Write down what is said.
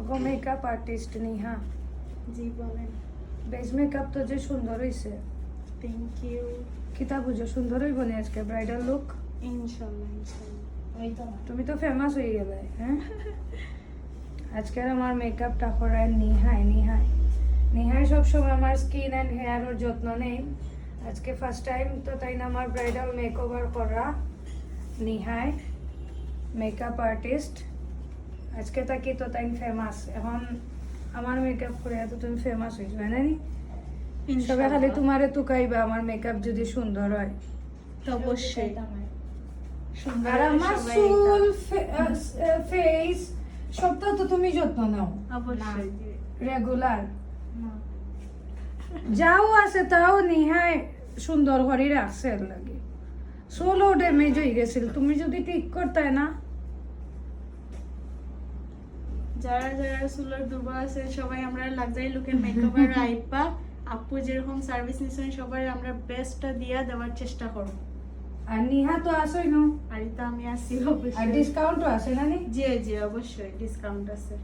ওগো makeup artist Niha জি বলেন। বেশ মেকআপ তো যে সুন্দর হইছে থ্যাংক ইউ। কিতা বুঝো সুন্দর হইব নি আজকে ব্রাইডাল লুক ইনশাল্লাহ ইনশাল্লাহ। ওই তো তুমি তো ফেমাস হয়ে গেলে হ্যাঁ আজকের আমার মেকআপটা করায় নিহাই সবসময় আমার স্কিন অ্যান্ড হেয়ারের যত্ন নেই আজকে ফার্স্ট টাইম তো তাই না আমার ব্রাইডাল মেকওভার করা নিহাই মেকআপ আর্টিস্ট আজকে তাকি তো তাই ফেমাস এখন আমার মেকআপ করে তো তুমি ফেমাস হয়েছো হয় না নি সবাই খালি তোমারে তুকাইবা আমার মেকআপ যদি সুন্দর হয় তো অবশ্যই সুন্দর আর আমার সবাই চুল ফেস সবটা তো তুমি যত্ন নাও অবশ্যই রেগুলার যাও আছে তাও নিহাই সুন্দর করে রাখছে এর লাগে সোলো ড্যামেজ হয়ে গেছিল তুমি যদি ঠিক করতে না যারা যারা চুলের দুর্বল আছে সবাই আমরা লাক্সারি লুকের মেকআপের আইপা আপু যেরকম সার্ভিস নিছেন সবাই আমরা বেস্টটা দিয়া দেওয়ার চেষ্টা করব। আর নিহা তো আসই না আর এটা আমি আসি আর অবশ্যই। ডিসকাউন্টও আছে না নি জি জি অবশ্যই ডিসকাউন্ট আছে।